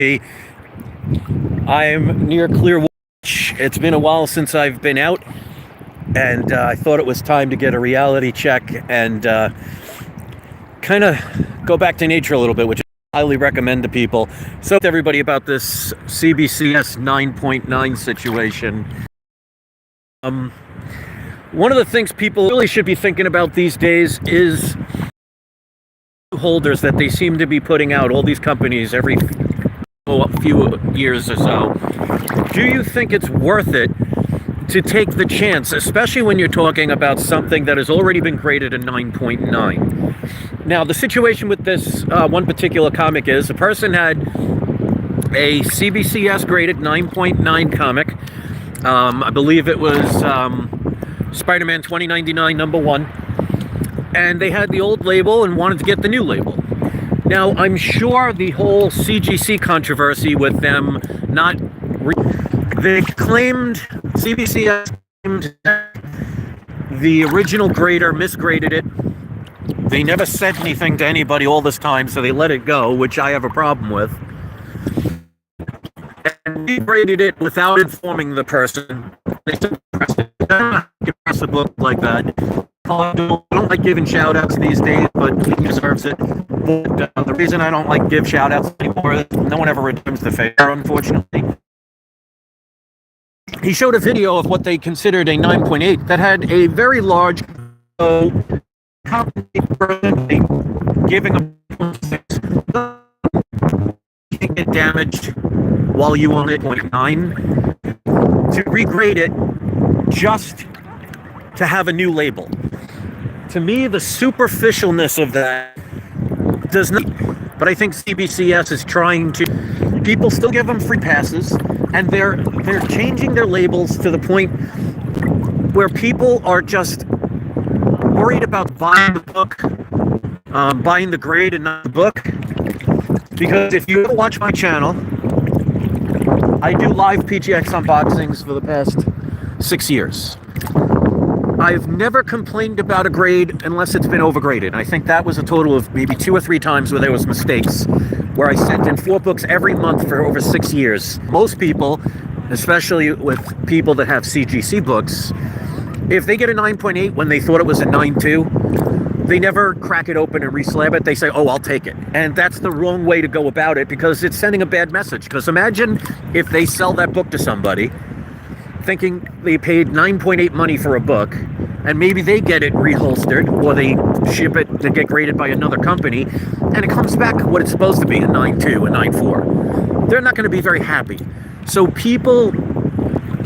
I'm near Clearwater. It's been a while since I've been out, and I thought it was time to get a reality check and kind of go back to nature a little bit, which I highly recommend to people. So to everybody about this cbcs 9.9 situation. One of the things people really should be thinking about these days is holders that they seem to be putting out, all these companies every few years or so. Do you think it's worth it to take the chance, especially when you're talking about something that has already been graded a 9.9? Now, the situation with this one particular comic is a person had a CBCS graded 9.9 comic. I believe it was Spider-Man 2099 #1, and they had the old label and wanted to get the new label. Now, I'm sure the whole CGC controversy with them not... They claimed, CBCS claimed the original grader misgraded it. They never said anything to anybody all this time, so they let it go, which I have a problem with. And we graded it without informing the person. They said, press a book like that. I don't like giving shout-outs these days, but he deserves it. But the reason I don't like give shout-outs anymore is no one ever returns the favor, unfortunately. He showed a video of what they considered a 9.8 that had a very large company giving a 0.6. Can't get damaged while you own it 0.9 to regrade it just to have a new label. To me, the superficialness of that does not, but I think CBCS is trying to, people still give them free passes, and they're changing their labels to the point where people are just worried about buying the book, buying the grade and not the book. Because if you ever watch my channel, I do live PGX unboxings for the past 6 years. I've never complained about a grade unless it's been overgraded. I think that was a total of maybe 2 or 3 times where there was mistakes, where I sent in 4 books every month for over 6 years. Most people, especially with people that have CGC books, if they get a 9.8 when they thought it was a 9.2, they never crack it open and reslab it. They say, oh, I'll take it. And that's the wrong way to go about it, because it's sending a bad message. Because imagine if they sell that book to somebody thinking they paid 9.8 money for a book, and maybe they get it reholstered, or they ship it to get graded by another company, and it comes back what it's supposed to be, a 9.2, a 9.4. They're not going to be very happy. So people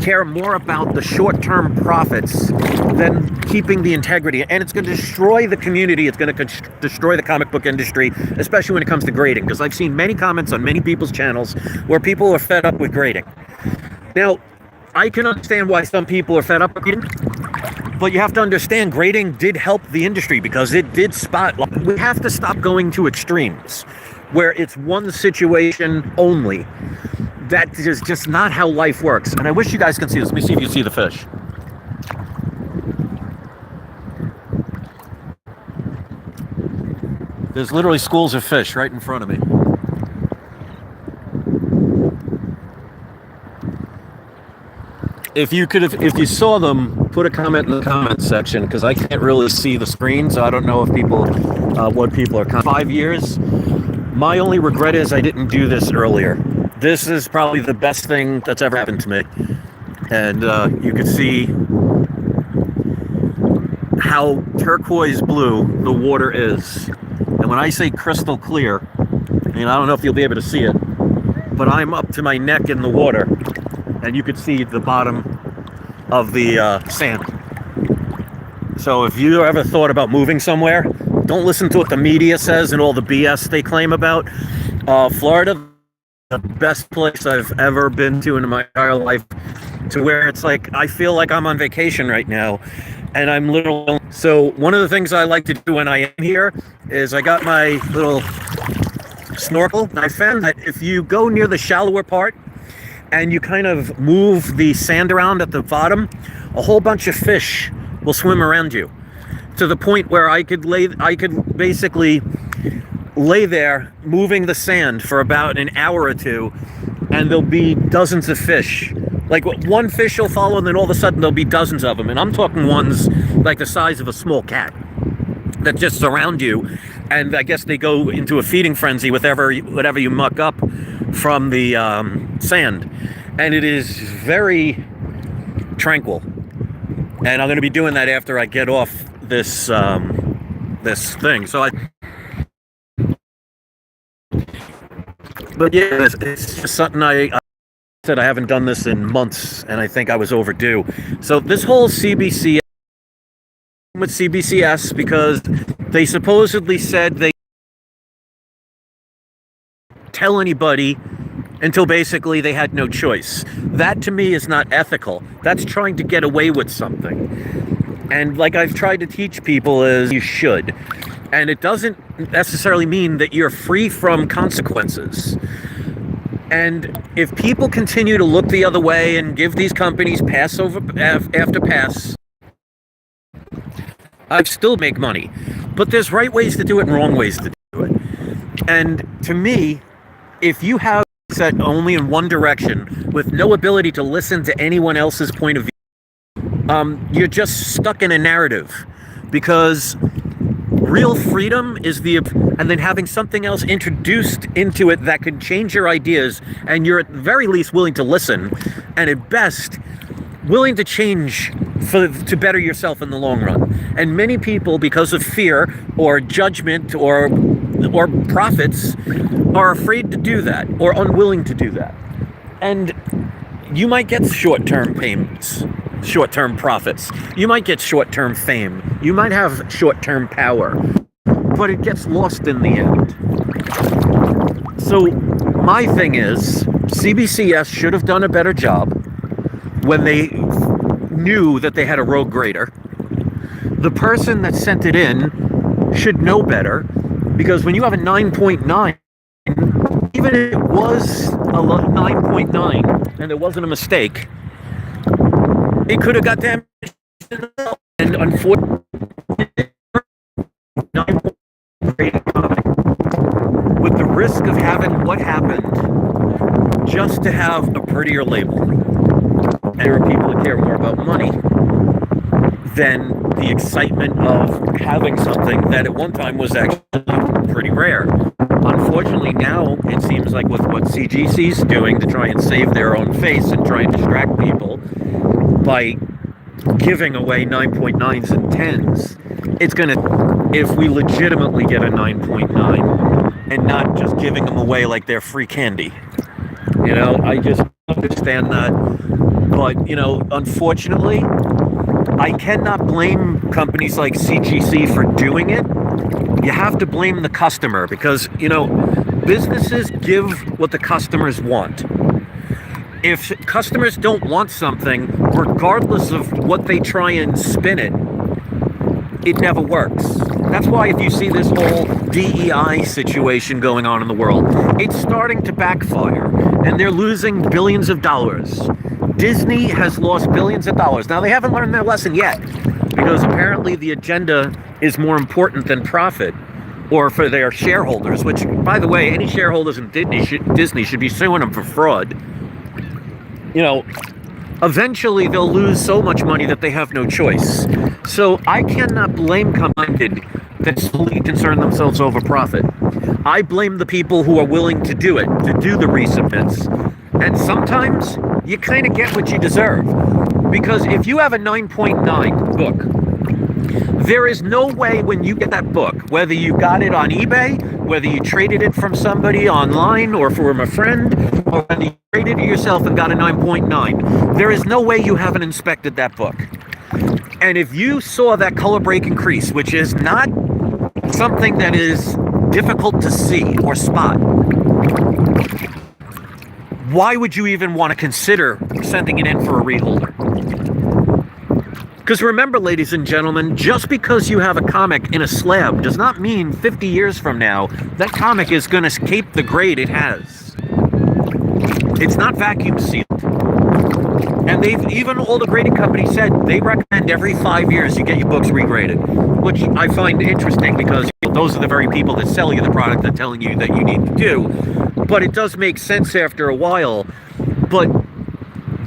care more about the short-term profits than keeping the integrity, and it's going to destroy the community. It's going to destroy the comic book industry, especially when it comes to grading, because I've seen many comments on many people's channels where people are fed up with grading. Now, I can understand why some people are fed up with grading, but you have to understand grading did help the industry, because it did spot. We have to stop going to extremes where it's one situation only. That is just not how life works. And I wish you guys can see this. Let me see if you see the fish. There's literally schools of fish right in front of me. If you saw them, put a comment in the comment section, because I can't really see the screen, so I don't know if people, what people are. 5 years. My only regret is I didn't do this earlier. This is probably the best thing that's ever happened to me. And you can see how turquoise blue the water is. And when I say crystal clear, and I don't know if you'll be able to see it, but I'm up to my neck in the water, and you could see the bottom of the sand. So if you ever thought about moving somewhere, don't listen to what the media says and all the BS they claim about. Florida, the best place I've ever been to in my entire life, to where it's like I feel like I'm on vacation right now, and I'm literally. So one of the things I like to do when I am here is I got my little snorkel, and I found that if you go near the shallower part and you kind of move the sand around at the bottom, a whole bunch of fish will swim around you, to the point where I could basically lay there moving the sand for about an hour or two, and there'll be dozens of fish. Like one fish will follow, and then all of a sudden there'll be dozens of them. And I'm talking ones like the size of a small cat that just surround you. And I guess they go into a feeding frenzy with whatever you muck up from the sand. And it is very tranquil. And I'm going to be doing that after I get off this this thing. But yeah, it's just something I said I haven't done this in months, and I think I was overdue. So this whole CBCS with CBCS, because they supposedly said they tell anybody until basically they had no choice. That to me is not ethical. That's trying to get away with something. And like I've tried to teach people is you should. And it doesn't necessarily mean that you're free from consequences. And if people continue to look the other way and give these companies pass after pass, I still make money. But there's right ways to do it and wrong ways to do it. And to me, if you have set only in one direction with no ability to listen to anyone else's point of view, you're just stuck in a narrative. Because real freedom is and then having something else introduced into it that can change your ideas, and you're at the very least willing to listen, and at best willing to change to better yourself in the long run. And many people, because of fear or judgment or profits, are afraid to do that or unwilling to do that. And you might get short-term payments, short-term profits. You might get short-term fame. You might have short-term power, but it gets lost in the end. So my thing is, CBCS should have done a better job when they knew that they had a rogue grader. The person that sent it in should know better, because when you have a 9.9, even if it was a 9.9 and it wasn't a mistake, it could have got damaged. And unfortunately, with the risk of having what happened just to have a prettier label. And there are people that care more about money than the excitement of having something that at one time was actually pretty rare. Unfortunately, now it seems like with what CGC's doing to try and save their own face and try and distract people by giving away 9.9s and 10s, it's going to, if we legitimately get a 9.9 and not just giving them away like they're free candy. You know, I just understand that. But, you know, unfortunately, I cannot blame companies like CGC for doing it. You have to blame the customer because, you know, businesses give what the customers want. If customers don't want something, regardless of what they try and spin it, it never works. That's why if you see this whole DEI situation going on in the world, it's starting to backfire, and they're losing billions of dollars. Disney has lost billions of dollars. Now, they haven't learned their lesson yet, because apparently the agenda is more important than profit, or for their shareholders, which, by the way, any shareholders in Disney should be suing them for fraud. You know, eventually they'll lose so much money that they have no choice. So I cannot blame companies that solely concern themselves over profit. I blame the people who are willing to do it, to do the resubmits. And sometimes you kind of get what you deserve. Because if you have a 9.9 book, there is no way when you get that book, whether you got it on eBay, whether you traded it from somebody online or from a friend, or whether you traded it yourself and got a 9.9, there is no way you haven't inspected that book. And if you saw that color break increase, which is not something that is difficult to see or spot, why would you even want to consider sending it in for a reholder? Because remember, ladies and gentlemen, just because you have a comic in a slab does not mean 50 years from now that comic is going to keep the grade it has. It's not vacuum sealed. And even all the grading companies said they recommend every 5 years you get your books regraded, which I find interesting because you'll those are the very people that sell you the product that telling you that you need to do. But it does make sense after a while. But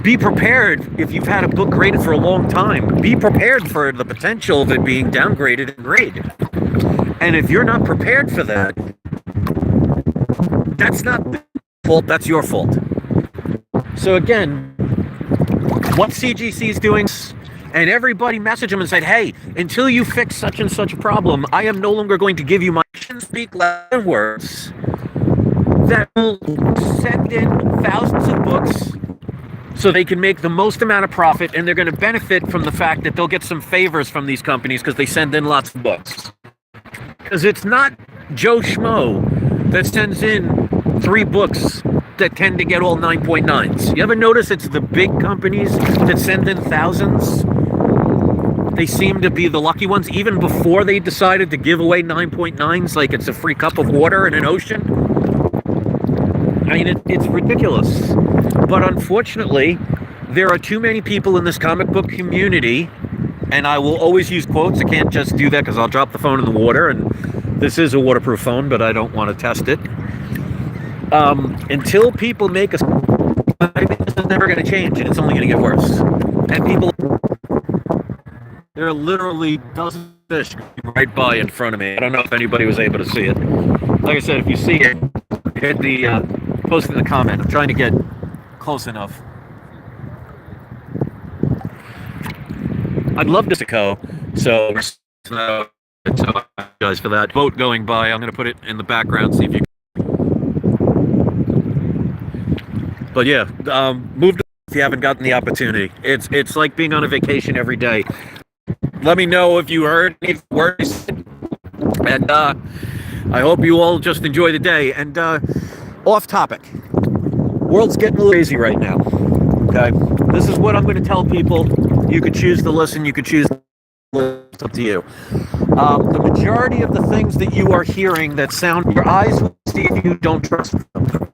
be prepared if you've had a book graded for a long time. Be prepared for the potential of it being downgraded in grade. And if you're not prepared for that, that's not their fault, that's your fault. So again, what CGC is doing, and everybody messaged them and said, hey, until you fix such and such a problem, I am no longer going to give you my speak Latin words that will send in thousands of books so they can make the most amount of profit, and they're going to benefit from the fact that they'll get some favors from these companies because they send in lots of books. Because it's not Joe Schmo that sends in 3 books that tend to get all 9.9s. You ever notice it's the big companies that send in thousands? They seem to be the lucky ones, even before they decided to give away 9.9s like it's a free cup of water in an ocean. I mean, it's ridiculous. But unfortunately, there are too many people in this comic book community, and I will always use quotes. I can't just do that because I'll drop the phone in the water, and this is a waterproof phone, but I don't want to test it. Until people make a... I think this is never going to change, and it's only going to get worse. And people... There are literally dozens of fish right by in front of me. I don't know if anybody was able to see it. Like I said, if you see it, hit the... post in the comment. I'm trying to get close enough. I'd love to go, so I apologize for that. Boat going by. I'm going to put it in the background, see if you can. But yeah, move to if you haven't gotten the opportunity. It's like being on a vacation every day. Let me know if you heard any words, and I hope you all just enjoy the day. And off topic. World's getting a little crazy right now. Okay, this is what I'm going to tell people. You could choose to listen. You could choose to listen. It's up to you. The majority of the things that you are hearing that sound, your eyes will see if you don't trust them.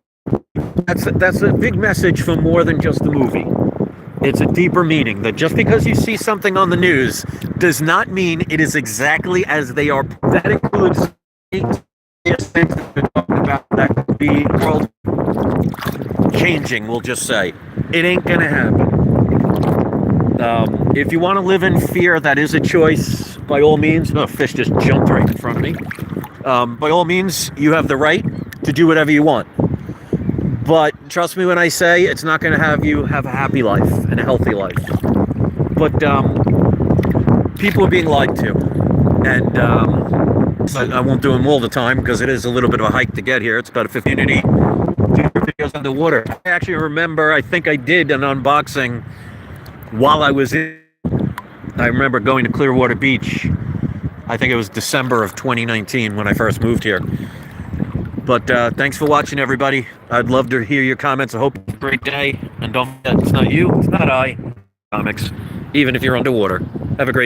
That's a big message for more than just the movie. It's a deeper meaning that just because you see something on the news does not mean it is exactly as they are. That includes things that we're talking about that could be world changing, we'll just say. It ain't gonna happen. If you want to live in fear, that is a choice, by all means. No, fish just jumped right in front of me. By all means, you have the right to do whatever you want. But trust me when I say it's not going to have you have a happy life and a healthy life. But people are being lied to. And I won't do them all the time because it is a little bit of a hike to get here. It's about a 15 minute videos underwater. I actually remember, I think I did an unboxing while I was in. I remember going to Clearwater Beach. I think it was December of 2019 when I first moved here. But thanks for watching, everybody. I'd love to hear your comments. I hope you have a great day. And don't forget, it's not you, it's not I. Comics, even if you're underwater. Have a great